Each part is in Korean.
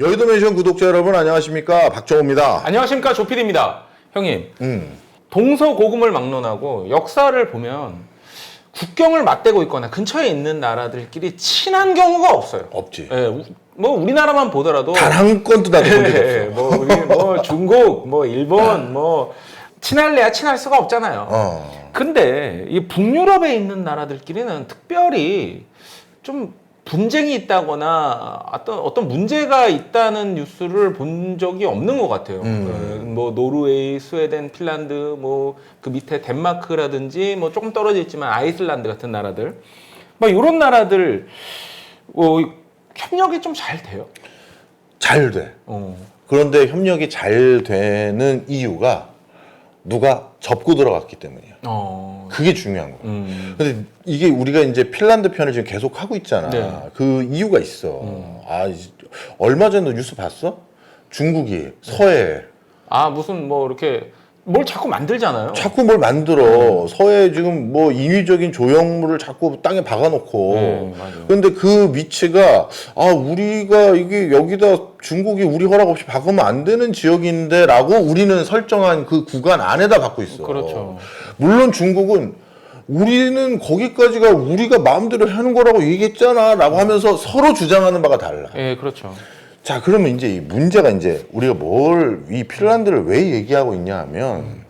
여의도 맨션 구독자 여러분 안녕하십니까, 박정호입니다. 안녕하십니까, 조필입니다. 형님, 동서고금을 막론하고 역사를 보면 국경을 맞대고 있거나 근처에 있는 나라들끼리 친한 경우가 없어요. 없지. 예, 뭐 우리나라만 보더라도 단 한 건도 나도 본 적이 예, 없어. 뭐 우리 뭐 중국, 뭐 일본, 뭐 친할래야 친할 수가 없잖아요. 근데 이 북유럽에 있는 나라들끼리는 특별히 좀 분쟁이 있다거나 어떤 문제가 있다는 뉴스를 본 적이 없는 것 같아요. 뭐 노르웨이, 스웨덴, 핀란드, 뭐 그 밑에 덴마크라든지 뭐 조금 떨어져 있지만 아이슬란드 같은 나라들, 뭐 이런 나라들 협력이 좀 잘 돼요. 잘 돼. 그런데 협력이 잘 되는 이유가 누가 접고 들어갔기 때문이야. 그게 중요한 거야. 근데 이게 우리가 이제 핀란드 편을 지금 계속 하고 있잖아. 네. 그 이유가 있어. 얼마 전에 뉴스 봤어? 중국이 서해 무슨 뭐 이렇게 뭘 자꾸 만들잖아요. 자꾸 뭘 만들어. 서해 지금 뭐 인위적인 조형물을 자꾸 땅에 박아놓고. 맞아요. 근데 그 위치가 우리가 이게 여기다 중국이 우리 허락 없이 박으면 안 되는 지역인데라고 우리는 설정한 그 구간 안에다 박고 있어. 그렇죠. 물론 중국은 우리는 거기까지가 우리가 마음대로 하는 거라고 얘기했잖아라고 하면서 서로 주장하는 바가 달라. 예, 그렇죠. 자, 그러면 이제 이 문제가 이제 우리가 이 핀란드를 왜 얘기하고 있냐 하면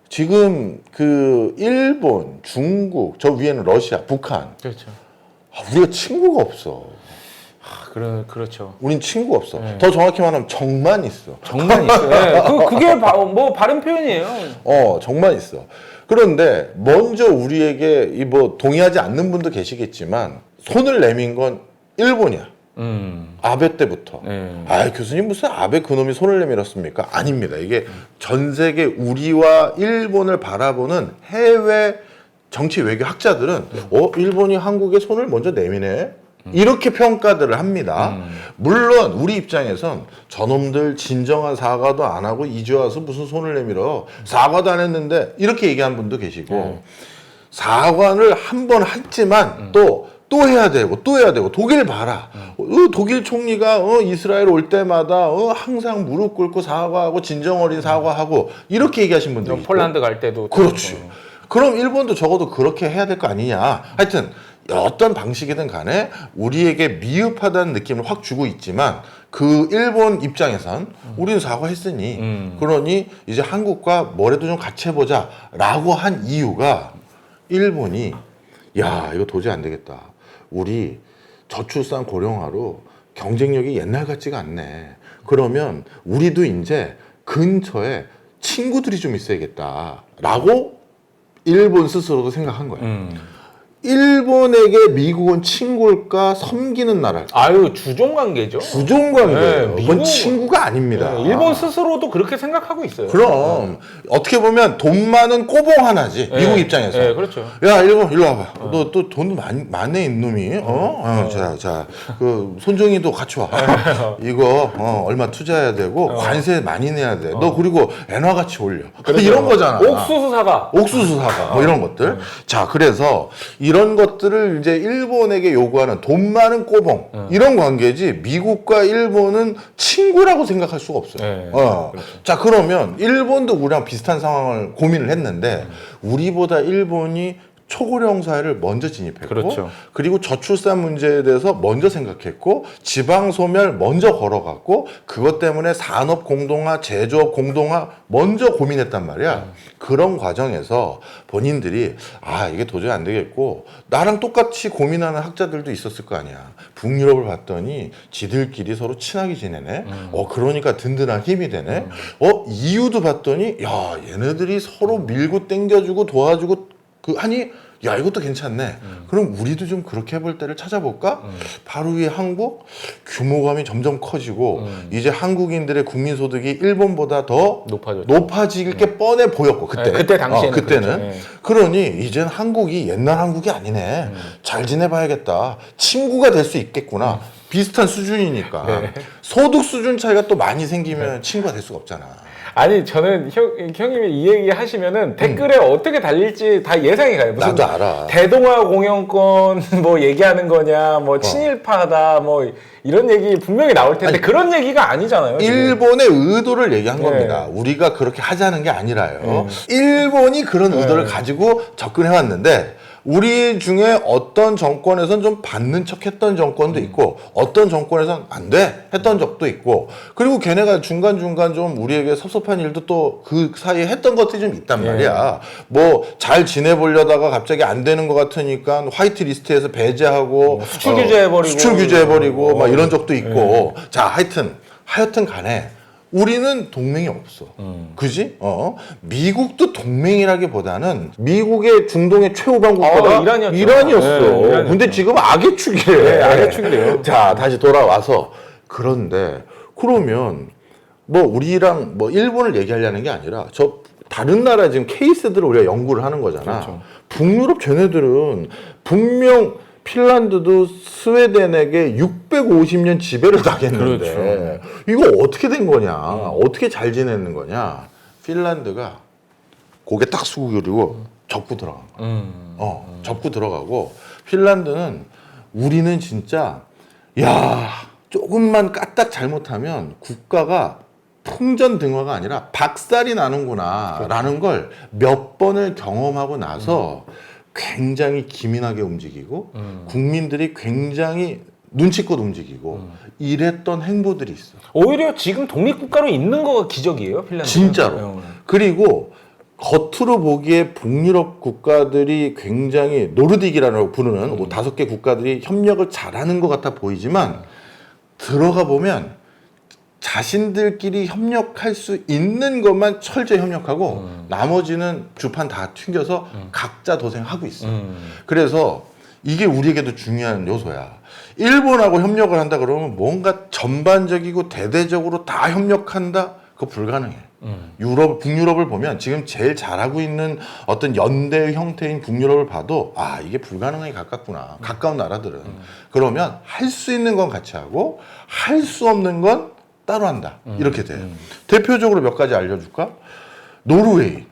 지금 그 일본, 중국, 저 위에는 러시아, 북한. 그렇죠. 우리가 친구가 없어. 그렇죠. 우린 친구가 없어. 네. 더 정확히 말하면 정만 있어. 정말 있어요. 예, 그게 뭐 바른 표현이에요. 정만 있어. 그런데 먼저 우리에게 뭐 동의하지 않는 분도 계시겠지만 손을 내민 건 일본이야. 아베 때부터. 네. 교수님 무슨 아베 그놈이 손을 내밀었습니까? 아닙니다. 이게 전 세계 우리와 일본을 바라보는 해외 정치 외교 학자들은 일본이 한국에 손을 먼저 내미네? 이렇게 평가들을 합니다. 물론 우리 입장에선 저놈들 진정한 사과도 안 하고 이제 와서 무슨 손을 내밀어. 사과도 안 했는데 이렇게 얘기한 분도 계시고 사과를 한 번 했지만 또 해야 되고 또 해야 되고. 독일 봐라. 독일 총리가 이스라엘 올 때마다 항상 무릎 꿇고 사과하고 진정 어린 사과하고 이렇게 얘기하신 분들 있고. 폴란드 갈 때도 그렇지. 그럼 일본도 적어도 그렇게 해야 될 거 아니냐. 하여튼 어떤 방식이든 간에 우리에게 미흡하다는 느낌을 확 주고 있지만 그 일본 입장에선 우리는 사과했으니 그러니 이제 한국과 뭐래도 좀 같이 해보자 라고 한 이유가 일본이 이거 도저히 안 되겠다. 우리 저출산 고령화로 경쟁력이 옛날 같지가 않네. 그러면 우리도 이제 근처에 친구들이 좀 있어야겠다라고 일본 스스로도 생각한 거예요. 일본에게 미국은 친구일까 섬기는 나라일까? 주종 관계죠. 부종 관계예요. 네, 그건 친구가 아닙니다. 네, 일본 스스로도 그렇게 생각하고 있어요. 그럼 어떻게 보면 돈 많은 꼬봉 하나지. 미국 입장에서. 네, 그렇죠. 야, 일본 일로 와봐. 너 또 돈 많네 이놈이. 자, 그 손정이도 같이 와. 이거 얼마 투자해야 되고 관세 많이 내야 돼. 너 그리고 엔화 같이 올려. 그렇죠. 이런 거잖아. 옥수수 사과. 뭐 이런 것들. 자, 그래서 이런 것들을 이제 일본에게 요구하는 돈 많은 꼬봉 이런 관계지 미국과 일본은 친구라고 생각할 수가 없어요. 네, 그렇죠. 자, 그러면 일본도 우리랑 비슷한 상황을 고민을 했는데 우리보다 일본이 초고령 사회를 먼저 진입했고 그렇죠. 그리고 저출산 문제에 대해서 먼저 생각했고 지방 소멸 먼저 걸어갔고 그것 때문에 산업 공동화, 제조업 공동화 먼저 고민했단 말이야. 그런 과정에서 본인들이 이게 도저히 안 되겠고 나랑 똑같이 고민하는 학자들도 있었을 거 아니야. 북유럽을 봤더니 지들끼리 서로 친하게 지내네. 그러니까 든든한 힘이 되네. EU도 봤더니 얘네들이 서로 밀고 당겨주고 도와주고 하니 이것도 괜찮네. 그럼 우리도 좀 그렇게 해볼 때를 찾아볼까? 바로 위에 한국 규모감이 점점 커지고 이제 한국인들의 국민소득이 일본보다 더 높아질 게 뻔해 보였고 그때 당시에는 그때는 그렇죠. 그러니 이젠 한국이 옛날 한국이 아니네. 잘 지내봐야겠다. 친구가 될 수 있겠구나. 비슷한 수준이니까 소득 수준 차이가 또 많이 생기면 친구가 될 수가 없잖아. 아니 저는 형님이 이 얘기 하시면은 댓글에 어떻게 달릴지 다 예상이 가요. 무슨 나도 알아. 대동아 공영권 뭐 얘기하는 거냐, 뭐 친일파다, 뭐 이런 얘기 분명히 나올 텐데 그런 얘기가 아니잖아요. 지금. 일본의 의도를 얘기한 네. 겁니다. 우리가 그렇게 하자는 게 아니라요. 일본이 그런 의도를 가지고 접근해 왔는데 우리 중에 어떤 정권에선 좀 받는 척 했던 정권도 있고 어떤 정권에선 안 돼 했던 적도 있고 그리고 걔네가 중간중간 좀 우리에게 섭섭한 일도 또 그 사이에 했던 것들이 좀 있단 말이야. 뭐 잘 지내보려다가 갑자기 안 되는 것 같으니까 화이트 리스트에서 배제하고 수출 규제해버리고 수출 규제해버리고 막 이런 적도 있고 자 하여튼 간에 우리는 동맹이 없어. 그지? 미국도 동맹이라기보다는 미국의 중동의 최우방 국가가 이란이었죠. 이란이었어. 네, 이란이었죠. 근데 지금 악의 축이래. 네, 악의 축이래요. 자, 다시 돌아와서 그런데 그러면 뭐 우리랑 뭐 일본을 얘기하려는 게 아니라 저 다른 나라 지금 케이스들을 우리가 연구를 하는 거잖아. 그렇죠. 북유럽 쟤네들은 분명 핀란드도 스웨덴에게 650년 지배를 당했는데 이거 어떻게 된 거냐? 어떻게 잘 지내는 거냐? 핀란드가 고개 딱 숙이고 접고 들어간 거야. 접고 들어가고 핀란드는 우리는 진짜 야 조금만 까딱 잘못하면 국가가 풍전등화가 아니라 박살이 나는구나라는 걸 몇 번을 경험하고 나서 굉장히 기민하게 움직이고 국민들이 굉장히 눈치껏 움직이고 이랬던 행보들이 있어. 오히려 지금 독립국가로 있는 거가 기적이에요, 핀란드. 진짜로. 그리고 겉으로 보기에 북유럽 국가들이 굉장히 노르딕이라고 부르는 5개 국가들이 협력을 잘하는 것 같아 보이지만 들어가 보면 자신들끼리 협력할 수 있는 것만 철저히 협력하고 나머지는 주판 다 튕겨서 각자 도생하고 있어. 그래서 이게 우리에게도 중요한 요소야. 일본하고 협력을 한다 그러면 뭔가 전반적이고 대대적으로 다 협력한다? 그거 불가능해. 북유럽을 보면 지금 제일 잘하고 있는 어떤 연대 형태인 북유럽을 봐도 아 이게 불가능하게 가깝구나. 가까운 나라들은. 그러면 할 수 있는 건 같이 하고 할 수 없는 건 따로 한다. 이렇게 돼요. 대표적으로 몇 가지 알려줄까? 노르웨이.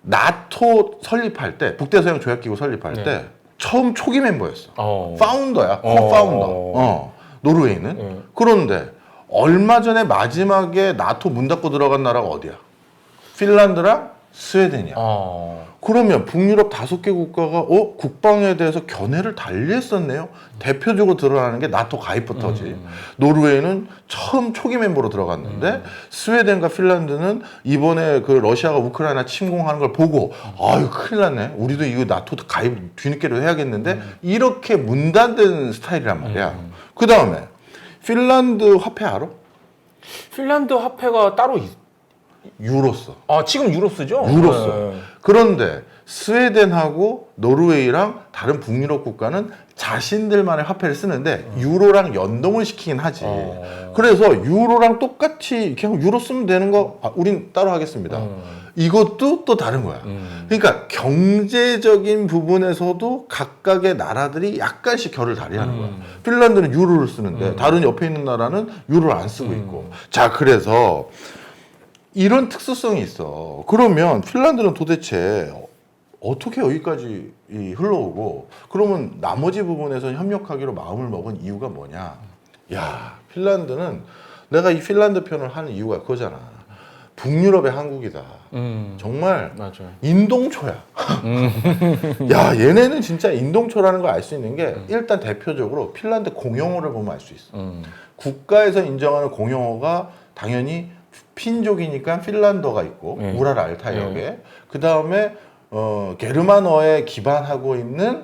나토 설립할 때, 북대서양 조약기구 설립할 때 처음 초기 멤버였어. 파운더야. 파운더. 노르웨이는. 그런데 얼마 전에 마지막에 나토 문 닫고 들어간 나라가 어디야? 핀란드랑 스웨덴이야. 그러면 북유럽 5개 국가가 국방에 대해서 견해를 달리했었네요. 대표적으로 드러나는 게 나토 가입부터지. 노르웨이는 처음 초기 멤버로 들어갔는데 스웨덴과 핀란드는 이번에 그 러시아가 우크라이나 침공하는 걸 보고 아유 큰일 났네. 우리도 이거 나토 가입 뒤늦게로 해야겠는데 이렇게 문 닫은 스타일이란 말이야. 그 다음에 핀란드 화폐 알아? 핀란드 화폐가 따로 유로 써. 지금 유로 쓰죠? 유로 써. 그런데 스웨덴하고 노르웨이랑 다른 북유럽 국가는 자신들만의 화폐를 쓰는데 유로랑 연동을 시키긴 하지. 그래서 유로랑 똑같이 그냥 유로 쓰면 되는 거 우린 따로 하겠습니다. 이것도 또 다른 거야. 그러니까 경제적인 부분에서도 각각의 나라들이 약간씩 결을 다리하는 거야. 핀란드는 유로를 쓰는데 다른 옆에 있는 나라는 유로를 안 쓰고 있고. 자, 그래서 이런 특수성이 있어. 그러면 핀란드는 도대체 어떻게 여기까지 흘러오고 그러면 나머지 부분에서 협력하기로 마음을 먹은 이유가 뭐냐? 야, 핀란드는 내가 이 핀란드 편을 하는 이유가 그거잖아. 북유럽의 한국이다. 정말 맞아요. 인동초야. 야, 얘네는 진짜 인동초라는 걸 알 수 있는 게 일단 대표적으로 핀란드 공용어를 보면 알 수 있어. 국가에서 인정하는 공용어가 당연히 핀족이니까 핀란더가 있고 우랄 알타이역에 그 다음에 게르만어에 기반하고 있는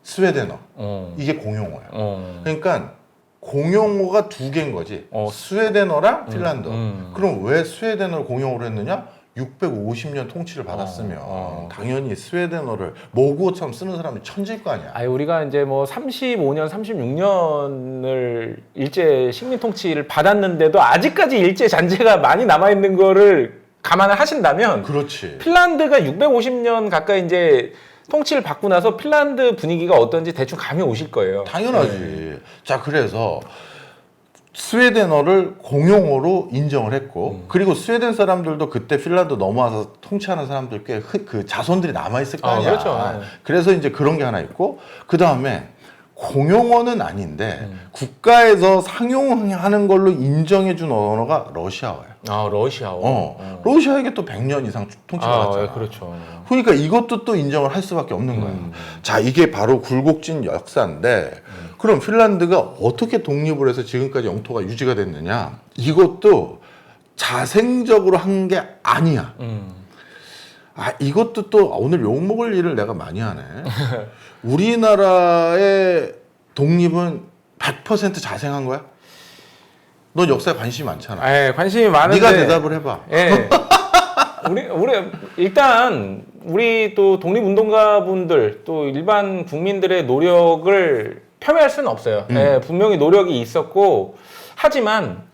스웨덴어 이게 공용어야. 그러니까 공용어가 2개인 거지. 스웨덴어랑 핀란더. 그럼 왜 스웨덴어를 공용어로 했느냐? 650년 통치를 받았으면 당연히 스웨덴어를 모국어처럼 쓰는 사람이 천지일 거 아니야. 우리가 이제 뭐 35년, 36년을 일제 식민 통치를 받았는데도 아직까지 일제 잔재가 많이 남아 있는 거를 감안을 하신다면 그렇지. 핀란드가 650년 가까이 이제 통치를 받고 나서 핀란드 분위기가 어떤지 대충 감이 오실 거예요. 당연하지. 자, 그래서 스웨덴어를 공용어로 인정을 했고 그리고 스웨덴 사람들도 그때 핀란드 넘어와서 통치하는 사람들 꽤 그 자손들이 남아있을 거 아니야. 그렇죠. 그래서 이제 그런 게 하나 있고 그 다음에 공용어는 아닌데 국가에서 상용하는 걸로 인정해준 언어가 러시아어예요. 러시아어. 러시아에게 또 100년 이상 통치받았잖아. 예, 그렇죠. 그러니까 이것도 또 인정을 할 수밖에 없는 거야. 자, 이게 바로 굴곡진 역사인데 그럼 핀란드가 어떻게 독립을 해서 지금까지 영토가 유지가 됐느냐? 이것도 자생적으로 한 게 아니야. 이것도 또 오늘 욕먹을 일을 내가 많이 하네. 우리나라의 독립은 100% 자생한 거야? 넌 역사에 관심이 많잖아. 예, 관심이 많은데. 네가 대답을 해봐. 예. 우리 일단 우리 또 독립운동가분들 또 일반 국민들의 노력을 폄훼할 수는 없어요. 예, 분명히 노력이 있었고 하지만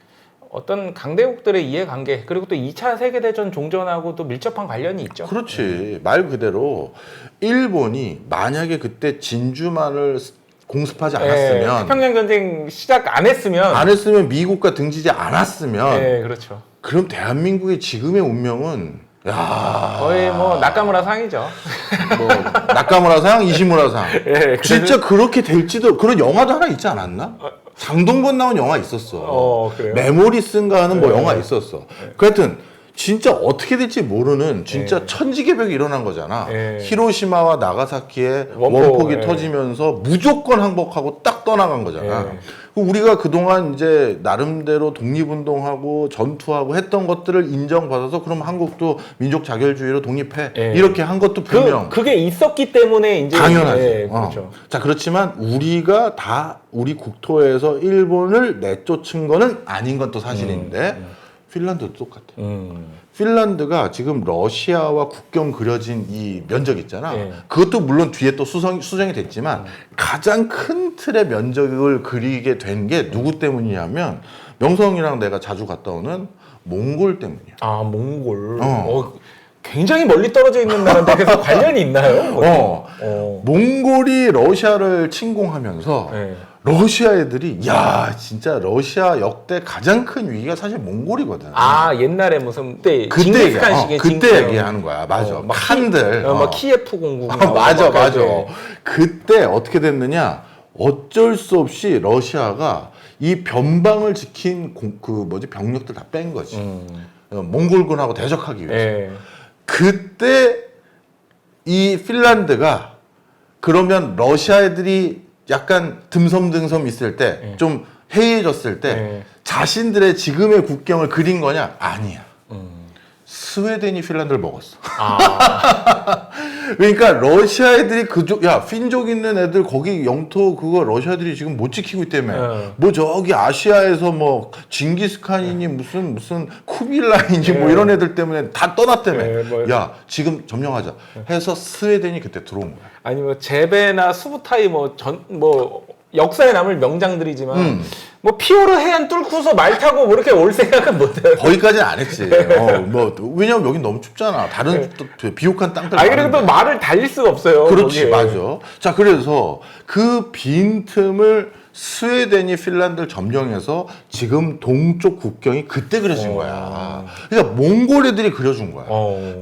어떤 강대국들의 이해관계 그리고 또 2차 세계대전 종전하고 또 밀접한 관련이 있죠. 그렇지. 말 그대로 일본이 만약에 그때 진주만을 공습하지 않았으면 태평양 전쟁 시작 안 했으면 미국과 등지지 않았으면 네, 그렇죠. 그럼 대한민국의 지금의 운명은 거의 뭐 낙가무라 상이죠. 뭐 낙가무라상, 이시무라상 예, 진짜 그렇게 될지도 그런 영화도 하나 있지 않았나? 장동건 나온 영화 있었어. 그래요? 메모리스인가 하는 뭐 영화 있었어. 하여튼 진짜 어떻게 될지 모르는 진짜 천지개벽이 일어난 거잖아. 히로시마와 나가사키에 원폭이 터지면서 무조건 항복하고 딱 떠나간 거잖아. 우리가 그동안 이제 나름대로 독립운동하고 전투하고 했던 것들을 인정받아서 그럼 한국도 민족 자결주의로 독립해. 이렇게 한 것도 분명. 그게 있었기 때문에 이제. 당연하지. 그렇죠. 자, 그렇지만 우리가 다 우리 국토에서 일본을 내쫓은 거는 아닌 건 또 사실인데 핀란드도 똑같아. 핀란드가 지금 러시아와 국경 그려진 이 면적 있잖아. 그것도 물론 뒤에 또 수정이 됐지만 가장 큰 틀의 면적을 그리게 된 게 누구 때문이냐면 명성이랑 내가 자주 갔다 오는 몽골 때문이야. 몽골. 굉장히 멀리 떨어져 있는 나라인데 그래서 관련이 있나요? 몽골이 러시아를 침공하면서 러시아 애들이 진짜 러시아 역대 가장 큰 위기가 사실 몽골이거든. 옛날에 무슨 그때 그때 얘기하는 거야. 맞아. 칸들. 키예프 공국. 맞아. 그때 어떻게 됐느냐? 어쩔 수 없이 러시아가 이 변방을 지킨 병력들 다 뺀 거지. 몽골군하고 대적하기 위해서. 그때 이 핀란드가 그러면 러시아 애들이 약간 듬섬듬섬 있을 때 좀 해이해졌을 때 자신들의 지금의 국경을 그린 거냐? 아니야. 스웨덴이 핀란드를 먹었어. 그러니까 러시아 애들이 핀족 있는 애들 거기 영토 그거 러시아 애들이 지금 못 지키고 있다며. 뭐 저기 아시아에서 뭐 징기스칸이니 무슨 쿠빌라이니 뭐 이런 애들 때문에 다 떠났다며. 지금 점령하자 해서 스웨덴이 그때 들어온 거야. 아니 뭐 제베나 수부타이 역사에 남을 명장들이지만 뭐 피오르 해안 뚫고서 말 타고 뭐 이렇게 올 생각은 못해요. 거기까지는 안 했지. 왜냐면 여긴 너무 춥잖아. 다른 또 비옥한 땅들. 그리고 또 말을 달릴 수가 없어요. 그렇지, 거기에. 맞아. 자, 그래서 그 빈틈을 스웨덴이 핀란드를 점령해서 지금 동쪽 국경이 그때 그려진 거야. 그러니까 몽골 애들이 그려준 거야.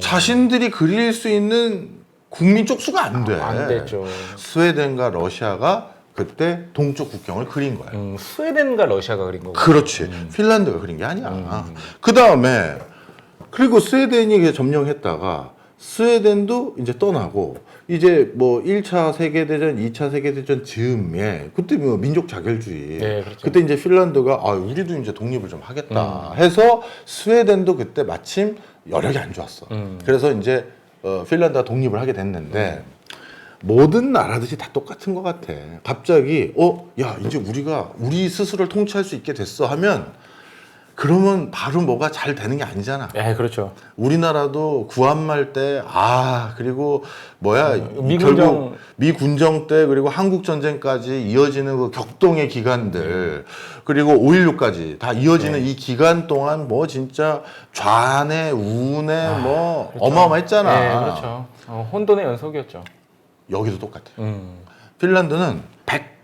자신들이 그릴 수 있는 국민 쪽수가 안 돼. 안 됐죠. 스웨덴과 러시아가 그때 동쪽 국경을 그린 거야. 스웨덴과 러시아가 그린 거고. 그렇지. 핀란드가 그린 게 아니야. 그 다음에 그리고 스웨덴이 점령했다가 스웨덴도 이제 떠나고 이제 뭐 1차 세계대전, 2차 세계대전 즈음에 그때 뭐 민족 자결주의. 그렇죠. 그때 이제 핀란드가 우리도 이제 독립을 좀 하겠다 해서 스웨덴도 그때 마침 여력이 안 좋았어. 그래서 이제 핀란드가 독립을 하게 됐는데 모든 나라들이 다 똑같은 것 같아. 갑자기 이제 우리가 우리 스스로를 통치할 수 있게 됐어 하면 그러면 바로 뭐가 잘 되는 게 아니잖아. 그렇죠. 우리나라도 구한말 때 그리고 미군정 미군정 때 그리고 한국 전쟁까지 이어지는 그 격동의 기간들 그리고 5.16까지 다 이어지는 이 기간 동안 뭐 진짜 좌뇌 우뇌 그렇죠. 어마어마했잖아. 그렇죠. 혼돈의 연속이었죠. 여기도 똑같아. 핀란드는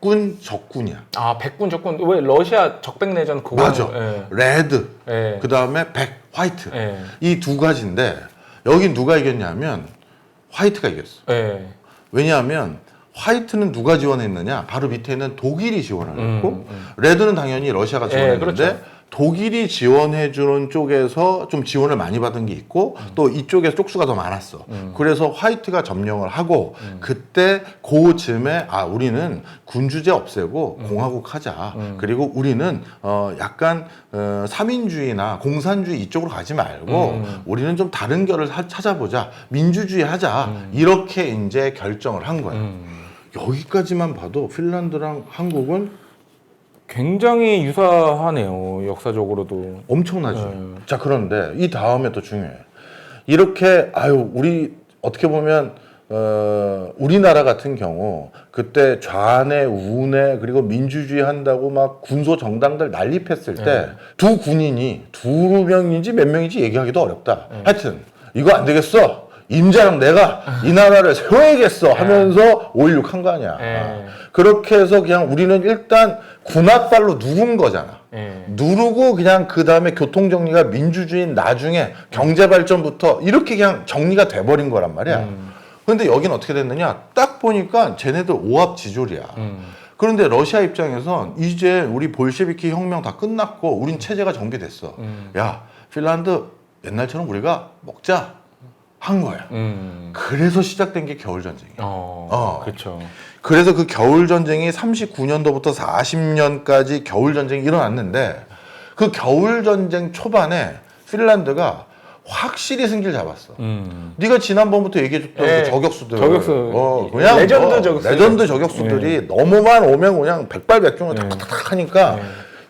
백군 적군이야. 아, 백군 적군. 왜 러시아 적백내전 그거? 맞아. 예. 레드. 예. 그 다음에 백, 화이트. 예. 이 두 가지인데 여긴 누가 이겼냐면 화이트가 이겼어. 예. 왜냐하면 화이트는 누가 지원했느냐? 바로 밑에 있는 독일이 지원을 했고 레드는 당연히 러시아가 지원했는데 그렇죠. 독일이 지원해주는 쪽에서 좀 지원을 많이 받은 게 있고 또 이쪽에서 쪽수가 더 많았어. 그래서 화이트가 점령을 하고 그때 그쯤에 우리는 군주제 없애고 공화국 하자. 그리고 우리는 약간 삼인주의나 공산주의 이쪽으로 가지 말고 우리는 좀 다른 결을 찾아보자. 민주주의 하자. 이렇게 이제 결정을 한 거야. 여기까지만 봐도 핀란드랑 한국은 굉장히 유사하네요. 역사적으로도. 엄청나지. 자, 그런데 이 다음에 또 중요해. 이렇게 우리 어떻게 보면 우리나라 같은 경우 그때 좌뇌 우뇌 그리고 민주주의 한다고 막 군소 정당들 난립했을 때 두 군인이 두 명인지 몇 명인지 얘기하기도 어렵다. 하여튼 이거 안 되겠어. 임자랑 내가 이 나라를 세워야겠어 하면서 5.16 한 거 아니야. 그렇게 해서 그냥 우리는 일단 군홧발로 누른 거잖아. 누르고 그냥 그 다음에 교통정리가 민주주의인 나중에 경제발전부터 이렇게 그냥 정리가 돼버린 거란 말이야. 그런데 여긴 어떻게 됐느냐? 딱 보니까 쟤네들 오합지졸이야. 그런데 러시아 입장에선 이제 우리 볼셰비키 혁명 다 끝났고 우린 체제가 전개됐어. 야, 핀란드 옛날처럼 우리가 먹자. 한 거야. 그래서 시작된 게 겨울전쟁이야. 그렇죠. 그래서 그 겨울전쟁이 39년도부터 40년까지 겨울전쟁이 일어났는데 그 겨울전쟁 초반에 핀란드가 확실히 승기를 잡았어. 네가 지난번부터 얘기해줬던 그 저격수들. 그냥 레전드 저격수. 레전드 저격수들이 너무만 오면 그냥 백발백중을 탁탁탁 하니까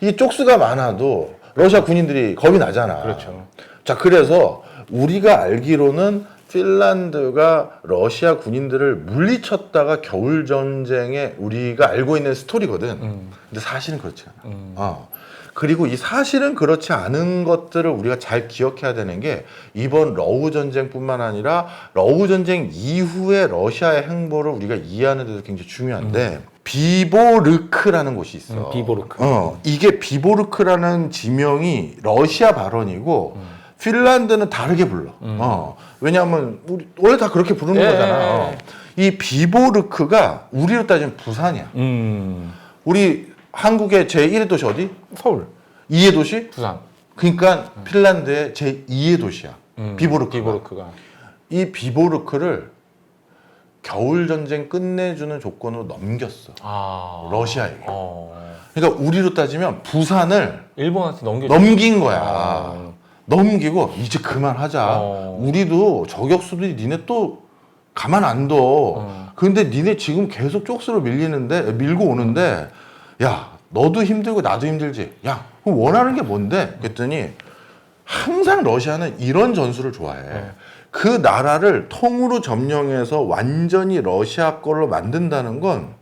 이 쪽수가 많아도 러시아 군인들이 겁이 나잖아. 그렇죠. 자, 그래서 우리가 알기로는 핀란드가 러시아 군인들을 물리쳤다가 겨울전쟁에 우리가 알고 있는 스토리거든. 근데 사실은 그렇지 않아. 그리고 이 사실은 그렇지 않은 것들을 우리가 잘 기억해야 되는 게 이번 러우 전쟁뿐만 아니라 러우 전쟁 이후의 러시아의 행보를 우리가 이해하는 데도 굉장히 중요한데 비보르크라는 곳이 있어. 비보르크. 이게 비보르크라는 지명이 러시아 발언이고 핀란드는 다르게 불러. 왜냐하면 우리 원래 다 그렇게 부르는 거잖아. 이 비보르크가 우리로 따지면 부산이야. 우리 한국의 제1의 도시 어디? 서울. 2의 도시? 부산. 그러니까 핀란드의 제2의 도시야. 비보르크가. 이 비보르크를 겨울 전쟁 끝내주는 조건으로 넘겼어. 러시아에게. 그러니까 우리로 따지면 부산을 일본한테 넘긴 거야. 넘기고 이제 그만하자. 우리도 저격수들이 니네 또 가만 안 둬. 근데 니네 지금 계속 쪽수로 밀고 오는데 야, 너도 힘들고 나도 힘들지. 야, 그럼 원하는 게 뭔데? 그랬더니 항상 러시아는 이런 전술을 좋아해. 그 나라를 통으로 점령해서 완전히 러시아 걸로 만든다는 건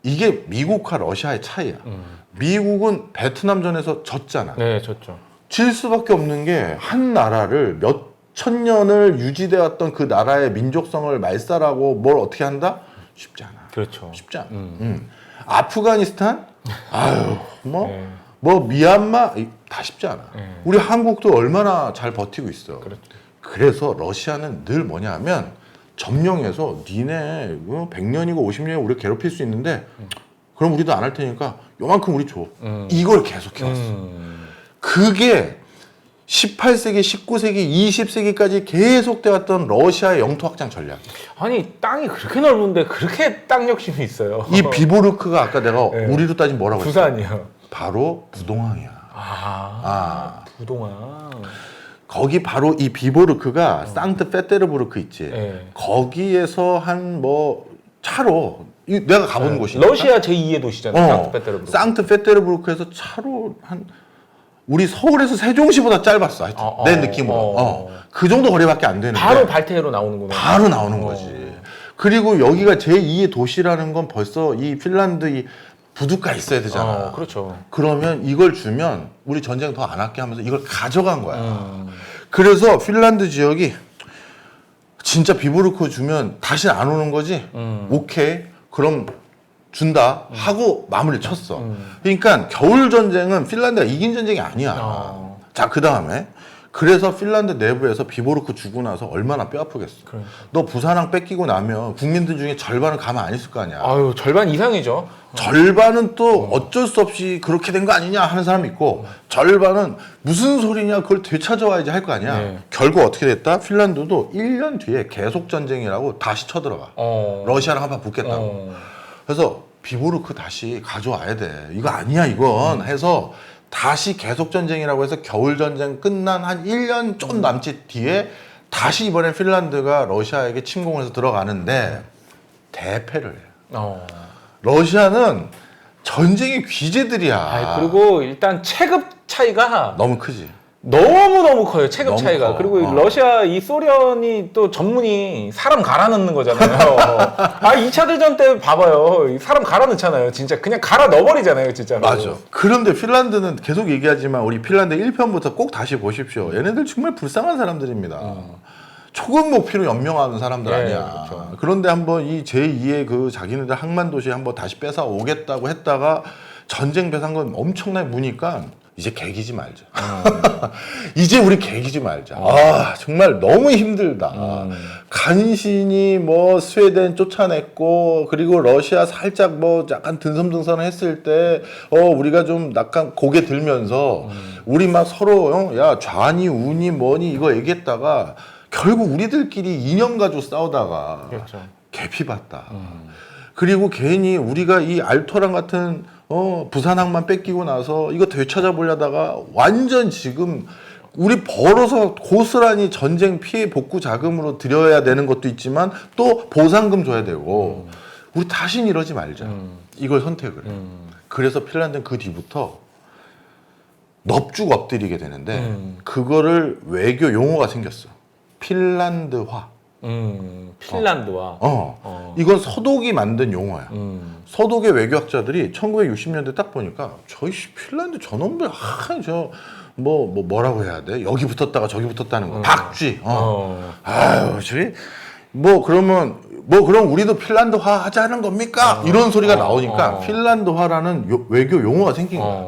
이게 미국과 러시아의 차이야. 미국은 베트남전에서 졌잖아. 네, 졌죠. 질 수밖에 없는 게 한 나라를 몇 천 년을 유지되었던 그 나라의 민족성을 말살하고 뭘 어떻게 한다? 쉽지 않아. 그렇죠. 쉽지 않아. 아프가니스탄? 뭐 미얀마? 다 쉽지 않아. 우리 한국도 얼마나 잘 버티고 있어. 그렇죠. 그래서 러시아는 늘 뭐냐 하면 점령해서 니네 100년이고 50년이고 우리 괴롭힐 수 있는데 그럼 우리도 안 할 테니까 요만큼 우리 줘. 이걸 계속 해왔어. 그게 18세기, 19세기, 20세기까지 계속되었던 러시아의 영토 확장 전략. 아니 땅이 그렇게 넓은데 그렇게 땅 욕심이 있어요. 이 비보르크가 아까 내가 우리로 따지면 뭐라고 했어? 부산이요. 바로 부동항이야. 부동항. 거기 바로 이 비보르크가 상트페테르부르크 있지. 거기에서 한 차로 내가 가본 곳이니까. 러시아 제2의 도시잖아요. 상트페테르부르크. 상트페테르부르크에서 차로 우리 서울에서 세종시보다 짧았어. 하여튼 내 느낌으로. 그 정도 거리밖에 안 되는데. 바로 발트해로 나오는구나. 바로 나오는 거지. 그리고 여기가 제2의 도시라는 건 벌써 이 핀란드 이 부두가 있어야 되잖아. 그렇죠. 그러면 이걸 주면 우리 전쟁 더 안 할게 하면서 이걸 가져간 거야. 그래서 핀란드 지역이 진짜 비보르크 주면 다시 안 오는 거지? 오케이. 그럼 준다 하고 마무리를 쳤어. 그러니까 겨울 전쟁은 핀란드가 이긴 전쟁이 아니야. 자, 그 다음에 그래서 핀란드 내부에서 비보르크 주고 나서 얼마나 뼈 아프겠어. 그러니까. 너 부산항 뺏기고 나면 국민들 중에 절반은 가만 안 있을 거 아니야. 아유, 절반 이상이죠. 절반은 또 어쩔 수 없이 그렇게 된 거 아니냐 하는 사람이 있고, 절반은 무슨 소리냐 그걸 되찾아와야지 할 거 아니야. 네. 결국 어떻게 됐다? 핀란드도 1년 뒤에 계속 전쟁이라고 다시 쳐들어가. 러시아랑 한판 붙겠다고. 그래서 비보르크 다시 가져와야 돼. 이거 아니야 이건 해서 다시 계속 전쟁이라고 해서 겨울 전쟁 끝난 한 1년 좀 남짓 뒤에 다시 이번에 핀란드가 러시아에게 침공해서 들어가는데 대패를 해요. 러시아는 전쟁의 귀재들이야. 아, 그리고 일단 체급 차이가 너무 크지. 너무 커요. 체급 너무 차이가. 커. 그리고 러시아 이 소련이 또 전문이 사람 갈아 넣는 거잖아요. 아, 2차 대전 때 봐봐요. 사람 갈아 넣잖아요. 진짜 그냥 갈아 넣어버리잖아요, 진짜로. 맞아. 그런데 핀란드는 계속 얘기하지만 우리 핀란드 1편부터 꼭 다시 보십시오. 얘네들 정말 불쌍한 사람들입니다. 초급 목표로 연명하는 사람들 네, 아니야. 그렇죠. 그런데 한번 이 제2의 그 자기네들 항만 도시 한번 다시 뺏어 오겠다고 했다가 전쟁 배상금 엄청나게 무니까 이제 개기지 말자. 이제 우리 개기지 말자. 아, 정말 너무 힘들다. 간신히 뭐 스웨덴 쫓아냈고, 그리고 러시아 살짝 뭐 약간 든섬든섬 했을 때, 우리가 좀 약간 고개 들면서, 우리 막 서로, 야, 좌니, 우니, 뭐니, 이거 얘기했다가, 결국 우리들끼리 2년 가지고 싸우다가, 그렇죠. 개피봤다. 그리고 괜히 우리가 이 알토란 같은 부산항만 뺏기고 나서 이거 되찾아보려다가 완전 지금 우리 벌어서 고스란히 전쟁 피해 복구 자금으로 들여야 되는 것도 있지만 또 보상금 줘야 되고 우리 다신 이러지 말자. 이걸 선택을 해. 그래서 핀란드는 그 뒤부터 넙죽 엎드리게 되는데 그거를 외교 용어가 생겼어. 핀란드화. 핀란드와. 이건 서독이 만든 용어야. 서독의 외교학자들이 1960년대 딱 보니까 저희 핀란드 저놈들 뭐라고 해야 돼? 여기 붙었다가 저기 붙었다는 거. 박쥐. 아유, 저기 그러면 그럼 우리도 핀란드화 하자는 겁니까? 이런 소리가 나오니까 핀란드화라는 외교 용어가 생긴 거야.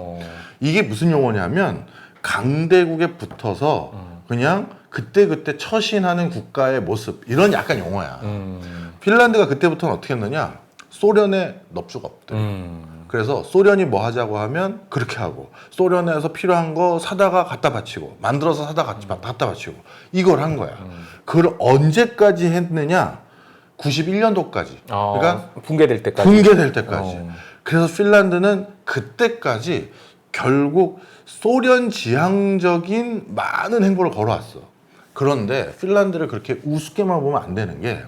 이게 무슨 용어냐면 강대국에 붙어서 그냥 그때 처신하는 국가의 모습, 이런 약간 용어야. 핀란드가 그때부터는 어떻게 했느냐? 소련에 넙죽 엎드려. 그래서 소련이 뭐 하자고 하면 그렇게 하고, 소련에서 필요한 거 사다가 갖다 바치고, 만들어서 사다가 갖다 바치고, 이걸 한 거야. 그걸 언제까지 했느냐? 91년도까지. 그러니까 붕괴될 때까지. 붕괴될 때까지. 그래서 핀란드는 그때까지 결국 소련 지향적인 많은 행보를 걸어왔어. 그런데 핀란드를 그렇게 우습게만 보면 안 되는 게,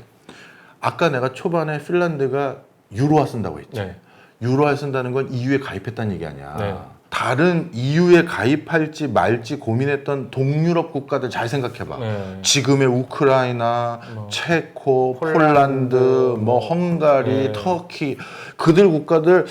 아까 내가 초반에 핀란드가 유로화 쓴다고 했지. 네. 유로화 쓴다는 건 EU에 가입했다는 얘기 아니야. 네. 다른 EU에 가입할지 말지 고민했던 동유럽 국가들 잘 생각해봐. 네. 지금의 우크라이나, 체코, 폴란드, 뭐 헝가리, 터키, 그들 국가들,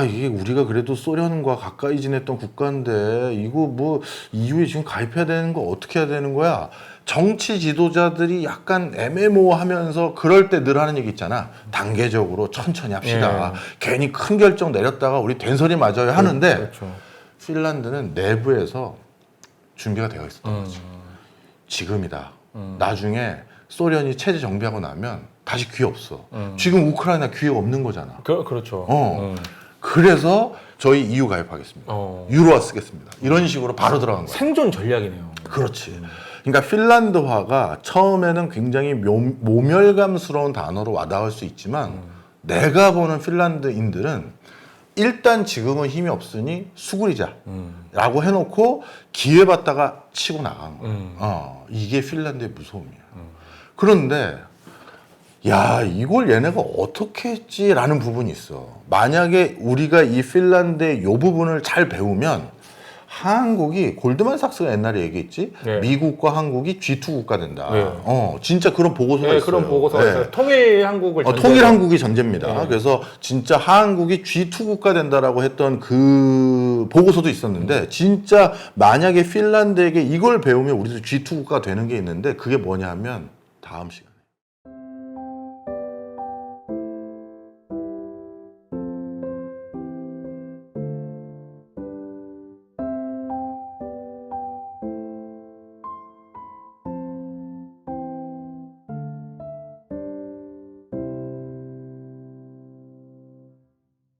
이게 우리가 그래도 소련과 가까이 지냈던 국가인데 이거 뭐 EU에 지금 가입해야 되는 거 어떻게 해야 되는 거야? 정치 지도자들이 약간 애매모호하면서 그럴 때 늘 하는 얘기 있잖아. 단계적으로 천천히 합시다. 괜히 큰 결정 내렸다가 우리 된소리 맞아요 하는데, 그렇죠. 핀란드는 내부에서 준비가 되어 있었던 거지. 지금이다. 나중에 소련이 체제 정비하고 나면 다시 기회 없어. 지금 우크라이나 기회가 없는 거잖아. 그렇죠. 그래서 저희 EU 가입하겠습니다. 유로화 쓰겠습니다. 이런 식으로 바로 들어간 거야. 생존 전략이네요. 그렇지. 그러니까 핀란드화가 처음에는 굉장히 모멸감스러운 단어로 와닿을 수 있지만, 내가 보는 핀란드인들은 일단 지금은 힘이 없으니 수그리자 라고 해놓고 기회 봤다가 치고 나간 거야. 이게 핀란드의 무서움이야. 그런데 야, 이걸 얘네가 어떻게 했지라는 부분이 있어. 만약에 우리가 이 핀란드의 이 부분을 잘 배우면, 한국이 골드만삭스가 옛날에 얘기했지. 네. 미국과 한국이 G2 국가 된다. 네. 진짜 그런 보고서가 있어요. 그런 보고서가 있어요. 통일 한국을 통일 한국이 전제입니다. 그래서 진짜 한국이 G2 국가 된다라고 했던 그 보고서도 있었는데, 진짜 만약에 핀란드에게 이걸 배우면 우리도 G2 국가 되는 게 있는데, 그게 뭐냐면 다음 시간.